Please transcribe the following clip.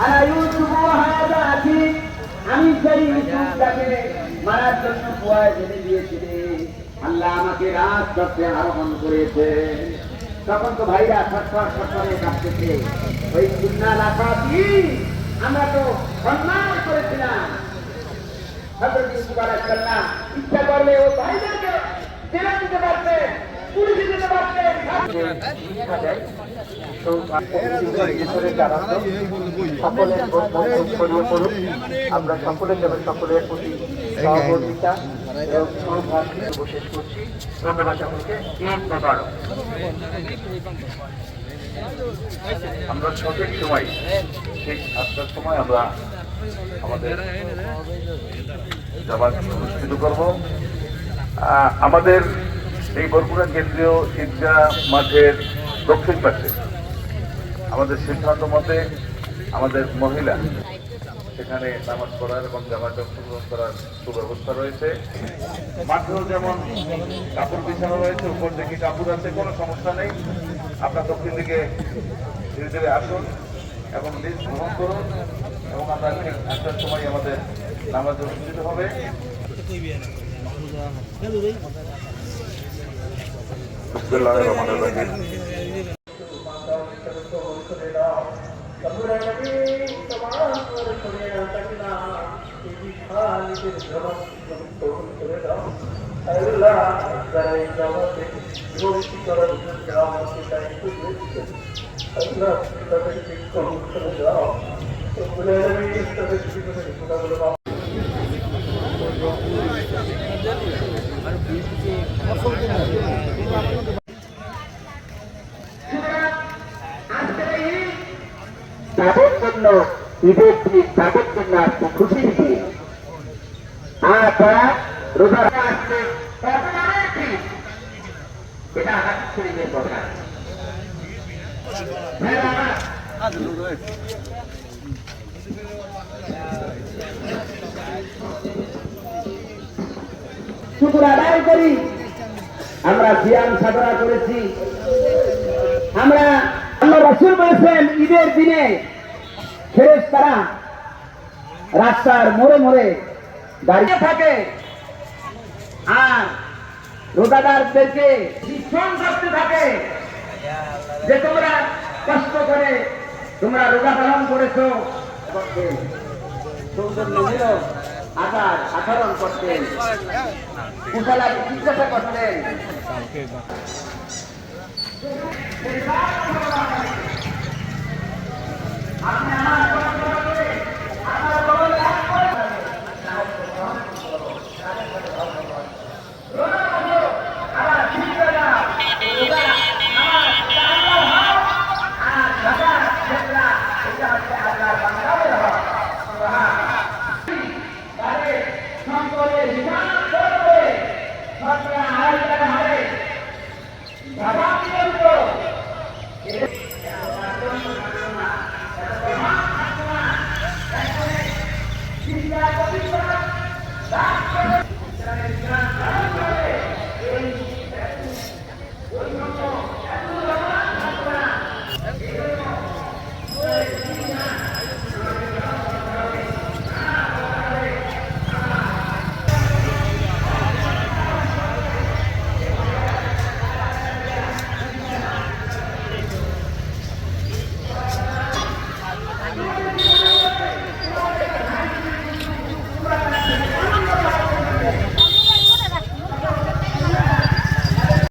আনা ইউসুফ হাদা আখি, আমি সেই ইউসুফটাকে মারার জন্য কুয়ায় ফেলে দিয়েছিলেন, আল্লাহ আমাকে রাজপথে আরোহণ করেছে। তখন তো ভাইরা ছটফট ছটফটে কাঁপতেছে, ওই সুন্নাহ লাফাতি আমরা তো সম্মান করেছিলাম। হযরত ইউসুফ আলাইহিস সালাম ইচ্ছা করলে ও ভাইদেরকে জেলে দিতে পারতেন, পুলিশে দিতে পারতেন। আমরা সকলের জন্য সকলের প্রতি সহযোগিতা এবং সৌভাগ্য শেষ করছি। ধন্যবাদ সকলকে। আমরা সঠিক সময় ঠিক 8টার সময় আমরা আমাদের জামাত অনুষ্ঠিত করব। আমাদের এই বরগুনা কেন্দ্রীয় ঈদগাহ মাঠের দক্ষিণ পাশে আমাদের সিদ্ধান্ত মতে আমাদের মহিলা সেখানে নামাজ পড়ার এবং জামাতে অংশগ্রহণ করার সুব্যবস্থা রয়েছে। মাঠেও যেমন কাপড় বিছানো রয়েছে, উপর দিকে কাপড় আছে, কোনো সমস্যা নেই। আপনার দক্ষিণ দিকে ধীরে ধীরে আসুন এবং লিস্ট গ্রহণ করুন এবং আমরা ঠিক 8টার সময় আমাদের নামাজ অনুষ্ঠিত হবে। তাদের জন্য ঈদের দিন, তাদের জন্য আজকে খুশির দিন। আর তারা রোজা আসছে, এটা হাদিস শরীফের কথা। শুকর আদায় করি, আমরা জিয়াম সাধনা করেছি। আমরা আল্লাহ রাসূল বলেছেন ঈদের দিনে ফেরেশতারা রাস্তার মোড়ে মোড়ে দাঁড়িয়ে থাকে আর রোজাদারদেরকে শিক্ষণ করতে থাকে যে তোমরা কষ্ট করে তোমরা রোজা পালন করেছো। সৌজন্যমূলক আচরণ করতেন, কুশলাদি জিজ্ঞাসা করতেন। আমি আমার